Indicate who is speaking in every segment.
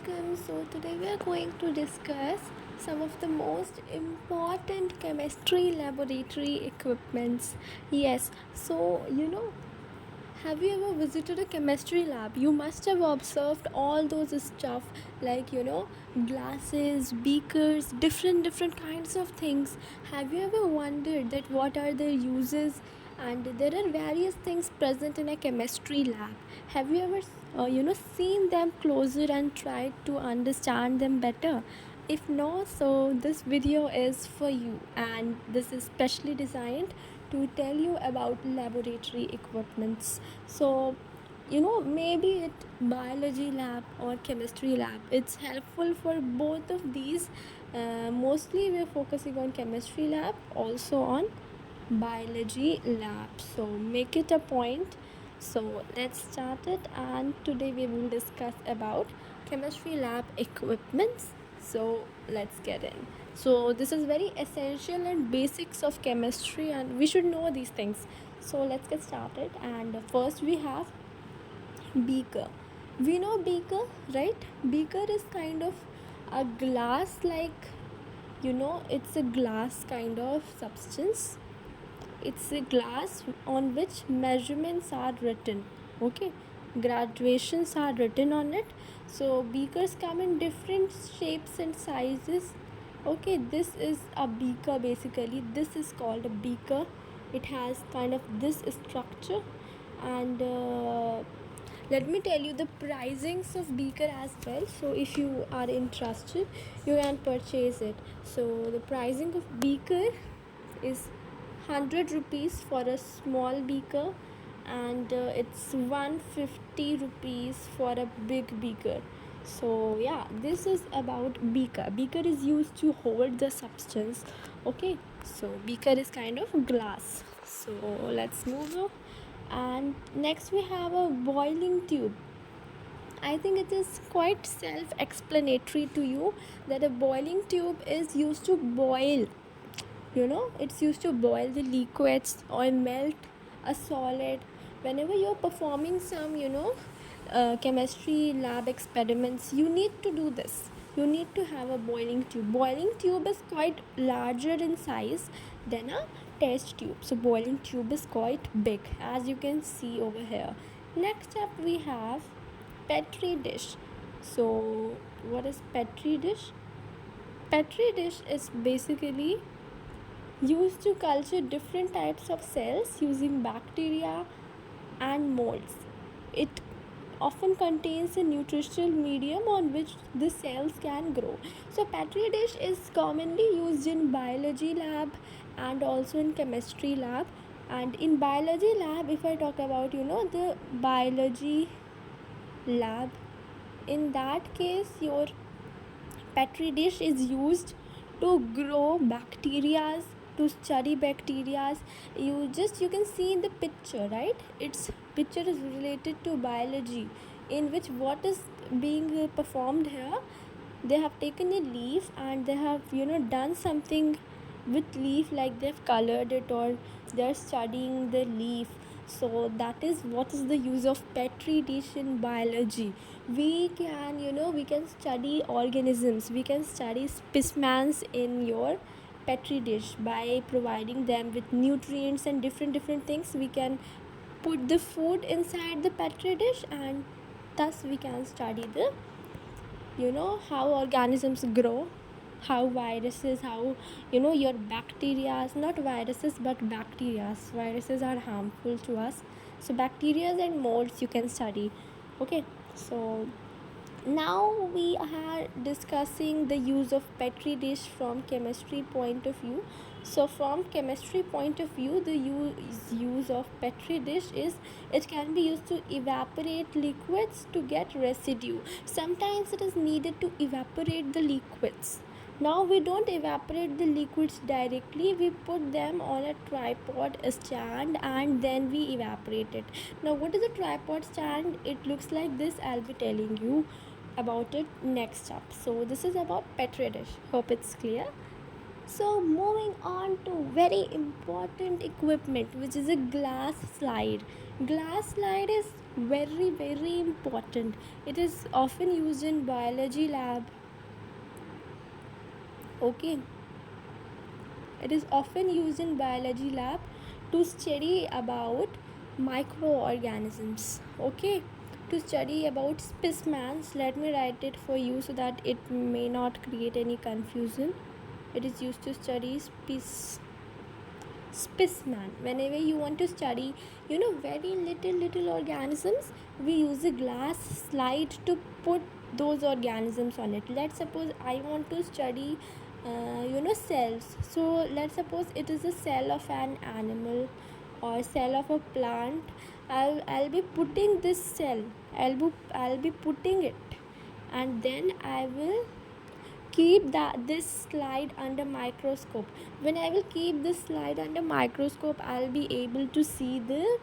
Speaker 1: welcome. So, today we are going to discuss some of the most important chemistry laboratory equipments. Yes, have you ever visited a chemistry lab? You must have observed all those stuff like glasses, beakers, different kinds of things. Have you ever wondered that what are their uses? And there are various things present in a chemistry lab. Have you ever seen them closer and tried to understand them better? If no, so this video is for you, and this is specially designed to tell you about laboratory equipments. So maybe it biology lab or chemistry lab, it's helpful for both of these. Mostly we're focusing on chemistry lab, also on biology lab, so make it a point. So let's start it, and today we will discuss about chemistry lab equipments. So let's get in. So this is very essential and basics of chemistry, and we should know these things. So let's get started. And first we have beaker. We know beaker, right? Beaker is kind of a glass like, it's a glass kind of substance. It's a glass on which measurements are written. Okay, graduations are written on it. So beakers come in different shapes and sizes. Okay, this is a beaker. Basically this is called a beaker. It has kind of this structure. And let me tell you the pricings of beaker as well. So if you are interested, you can purchase it. So the pricing of beaker is 100 rupees for a small beaker, and it's 150 rupees for a big beaker. So yeah, this is about beaker. Beaker is used to hold the substance. Okay, so beaker is kind of glass. So let's move on. And next we have a boiling tube. I think it is quite self-explanatory to you that a boiling tube is used to boil. It's used to boil the liquids or melt a solid. Whenever you're performing some chemistry lab experiments, you need to do this. You need to have a boiling tube is quite larger in size than a test tube. So boiling tube is quite big, as you can see over here. Next up we have Petri dish. So what is Petri dish? Petri dish is basically used to culture different types of cells using bacteria and molds. It often contains a nutritional medium on which the cells can grow. So Petri dish is commonly used in biology lab and also in chemistry lab. And in biology lab, if I talk about the biology lab, in that case your Petri dish is used to grow bacteria, to study bacteria. You can see in the picture, right? Its picture is related to biology, in which what is being performed here. They have taken a leaf and they have done something with leaf, like they've colored it or they're studying the leaf. So that is what is the use of Petri dish in biology. We can study organisms, we can study specimens in your Petri dish by providing them with nutrients and different things. We can put the food inside the Petri dish, and thus we can study the how organisms grow, how viruses, how your bacteria, not viruses but viruses are harmful to us. So bacteria and molds you can study. Okay, so now we are discussing the use of Petri dish from chemistry point of view. So from chemistry point of view, the use of Petri dish is it can be used to evaporate liquids to get residue. Sometimes it is needed to evaporate the liquids. Now we don't evaporate the liquids directly, we put them on a tripod stand and then we evaporate it. Now what is a tripod stand? It looks like this. I'll be telling you about it next up. So this is about Petri dish. Hope it's clear. So moving on to very important equipment, which is a glass slide. Glass slide is Very, very important. It is often used in biology lab. Okay, it is often used in biology lab to study about microorganisms. Okay, to study about specimens. Let me write it for you so that it may not create any confusion. It is used to study specimen. Whenever you want to study, very little organisms, we use a glass slide to put those organisms on it. Let's suppose I want to study cells. So let's suppose it is a cell of an animal or cell of a plant. I'll be putting this cell. I'll be putting it, and then I will keep this slide under microscope. When I will keep this slide under microscope, I'll be able to see the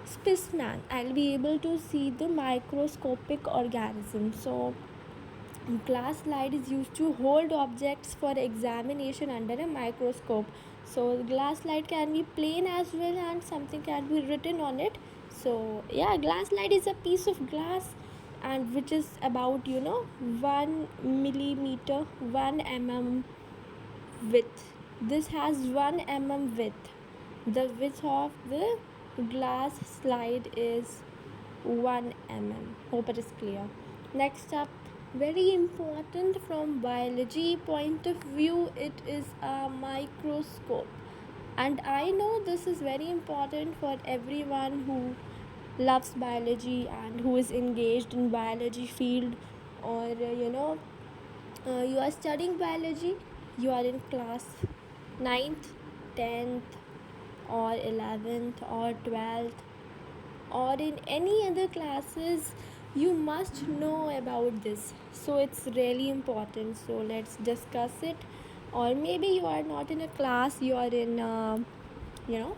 Speaker 1: specimen. I'll be able to see the microscopic organism. So glass slide is used to hold objects for examination under a microscope. So glass slide can be plain as well, and something can be written on it. So yeah, glass slide is a piece of glass, and which is about 1 millimeter, 1 mm width. This has 1 mm width. The width of the glass slide is 1 mm. Hope it is clear. Next up, very important from biology point of view, it is a microscope. And I know this is very important for everyone who loves biology and who is engaged in biology field, or you are studying biology, you are in class ninth, 10th, or 11th, or 12th, or in any other classes, you must know about this. So it's really important, so let's discuss it. Or maybe you are not in a class, you are in you know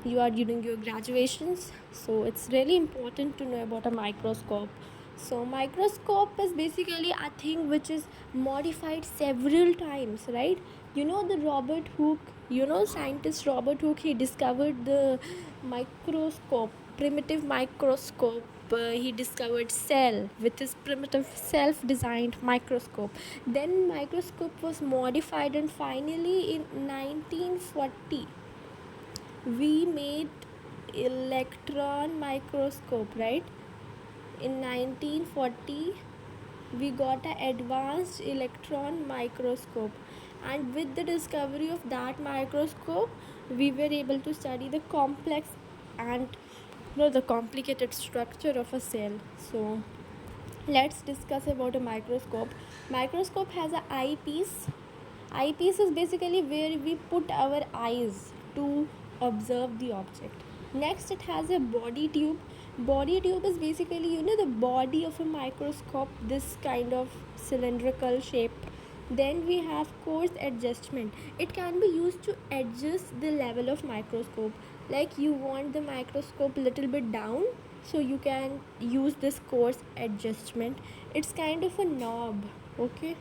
Speaker 1: you are doing your graduations, so it's really important to know about a microscope. So microscope is basically a thing which is modified several times, right? The Robert Hooke, scientist Robert Hooke, he discovered the microscope, primitive microscope. He discovered cell with his primitive self-designed microscope. Then microscope was modified, and finally in 1940 we made electron microscope, right? In 1940 we got an advanced electron microscope, and with the discovery of that microscope we were able to study the complex and the complicated structure of a cell. So let's discuss about a microscope. Microscope has an eyepiece. Eyepiece is basically where we put our eyes to observe the object. Next, it has a body tube. Body tube is basically the body of a microscope, this kind of cylindrical shape. Then we have coarse adjustment. It can be used to adjust the level of microscope. Like you want the microscope little bit down, so you can use this coarse adjustment. It's kind of a knob. Okay,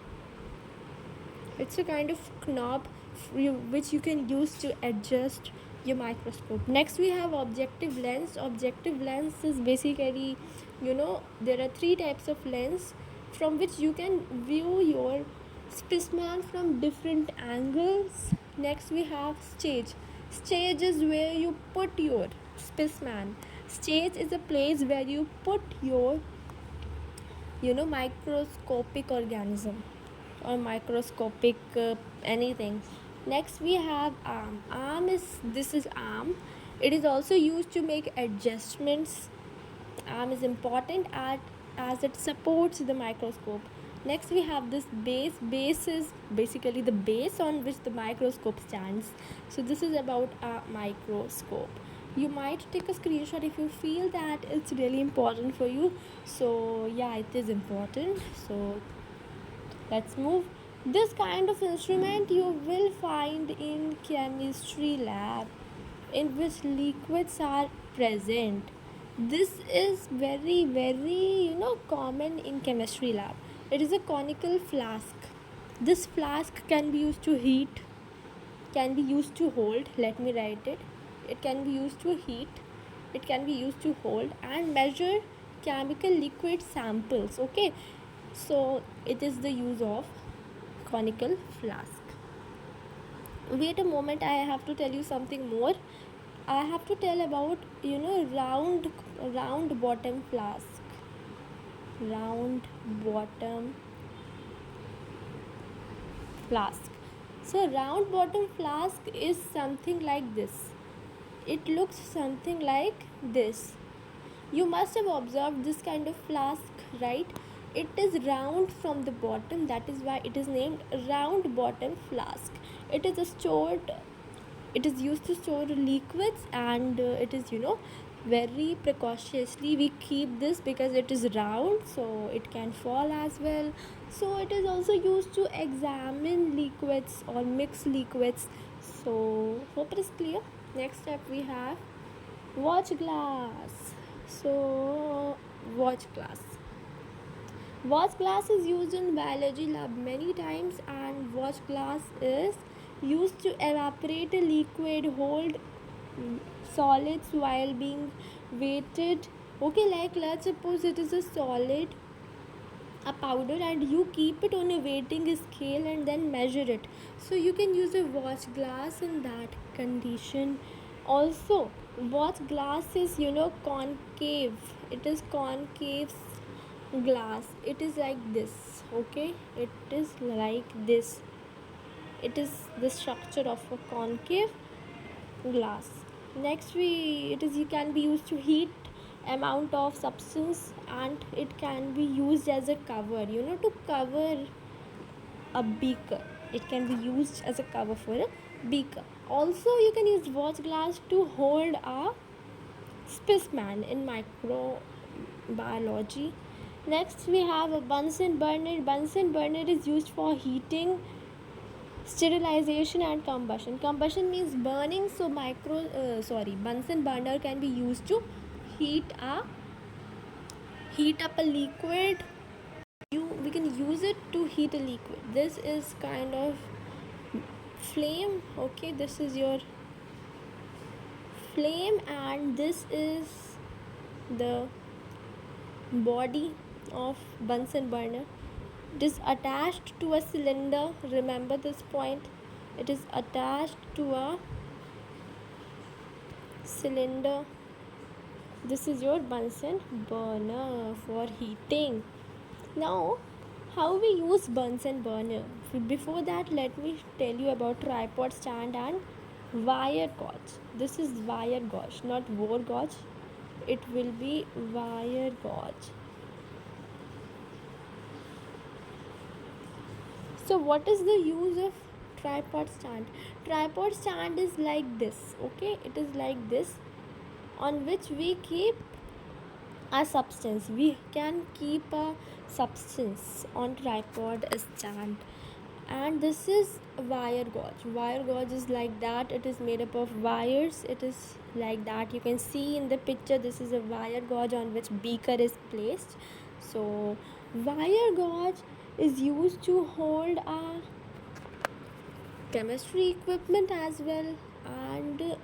Speaker 1: it's a kind of knob which you can use to adjust your microscope. Next we have objective lens. Objective lens is basically, there are three types of lens from which you can view your specimen from different angles. Next we have stage. Stage is where you put your specimen. Stage is a place where you put your microscopic organism or microscopic anything. Next we have arm. This is arm. It is also used to make adjustments. Arm is important as it supports the microscope. Next we have this base. Base is basically the base on which the microscope stands. So this is about a microscope. You might take a screenshot if you feel that it's really important for you. So yeah, it is important. So let's move. This kind of instrument you will find in chemistry lab, in which liquids are present. This is very, very common in chemistry lab. It is a conical flask. This flask can be used to heat, can be used to hold. Let me write it. It can be used to heat, it can be used to hold and measure chemical liquid samples. Okay, so it is the use of conical flask. Wait a moment, I have to tell you something more. I have to tell about, round bottom flask. Round bottom flask. So round bottom flask is something like this. It looks something like this. You must have observed this kind of flask, right? It is round from the bottom, that is why it is named round bottom flask. It is stored, it is used to store liquids, and it is, very precautiously we keep this because it is round, so it can fall as well. So it is also used to examine liquids or mix liquids. So hope it is clear. Next step we have watch glass. So watch glass. Watch glass is used in biology lab many times, and watch glass is used to evaporate a liquid, hold solids while being weighted. Okay, like let's suppose it is a solid, a powder, and you keep it on a weighting scale and then measure it. So you can use a watch glass in that condition. Also, watch glass is, concave. It is concave glass. It is like this. Okay, it is like this. It is the structure of a concave glass. Next, it is, you can be used to heat amount of substance, and it can be used as a cover, to cover a beaker. It can be used as a cover for a beaker. Also, you can use watch glass to hold a specimen in microbiology. Next, we have a Bunsen burner. Bunsen burner is used for heating, sterilization, and combustion. Combustion means burning, so Bunsen burner can be used to heat up a liquid. We can use it to heat a liquid. This is kind of flame. Okay, this is your flame, and this is the body of Bunsen burner. It is attached to a cylinder. Remember this point. It is attached to a cylinder. This is your Bunsen burner for heating. Now, how we use Bunsen burner? Before that, let me tell you about tripod stand and wire gauge. This is wire gauge, not wire gauge. It will be wire gauge. So what is the use of tripod stand? Tripod stand is like this. Okay, it is like this, on which we keep a substance. We can keep a substance on tripod stand, and this is wire gauge. Wire gauge is like that. It is made up of wires. It is like that. You can see in the picture, this is a wire gauge on which beaker is placed. So wire gauge is used to hold a chemistry equipment as well, and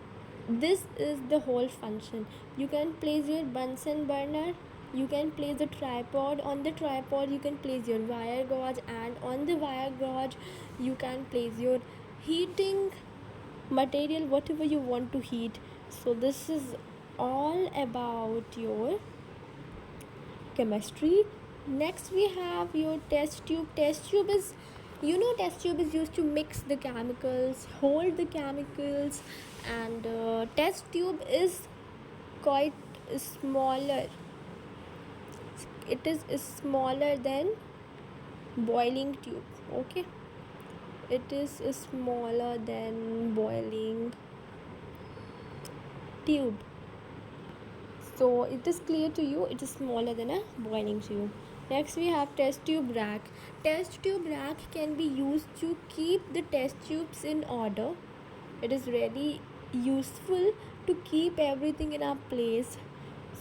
Speaker 1: this is the whole function. You can place your Bunsen burner, you can place the tripod. On the tripod you can place your wire gauge, and on the wire gauge you can place your heating material, whatever you want to heat. So this is all about your chemistry. Next we have your test tube. Test tube is, test tube is used to mix the chemicals, hold the chemicals, and test tube is quite smaller. It is smaller than boiling tube. Okay, it is smaller than boiling tube. So it is clear to you, it is smaller than a boiling tube. Next we have test tube rack. Test tube rack can be used to keep the test tubes in order. It is really useful to keep everything in a place.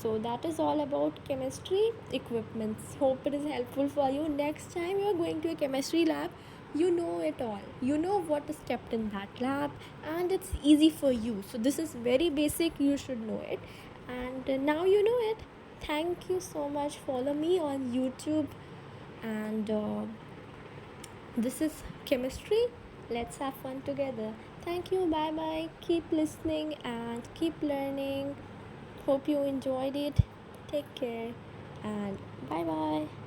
Speaker 1: So that is all about chemistry equipments. Hope it is helpful for you. Next time you are going to a chemistry lab, you know it all. You know what is kept in that lab, and it's easy for you. So this is very basic, you should know it. And now you know it. Thank you so much. Follow me on YouTube. And this is chemistry. Let's have fun together. Thank you. Bye bye. Keep listening and keep learning. Hope you enjoyed it. Take care and bye bye.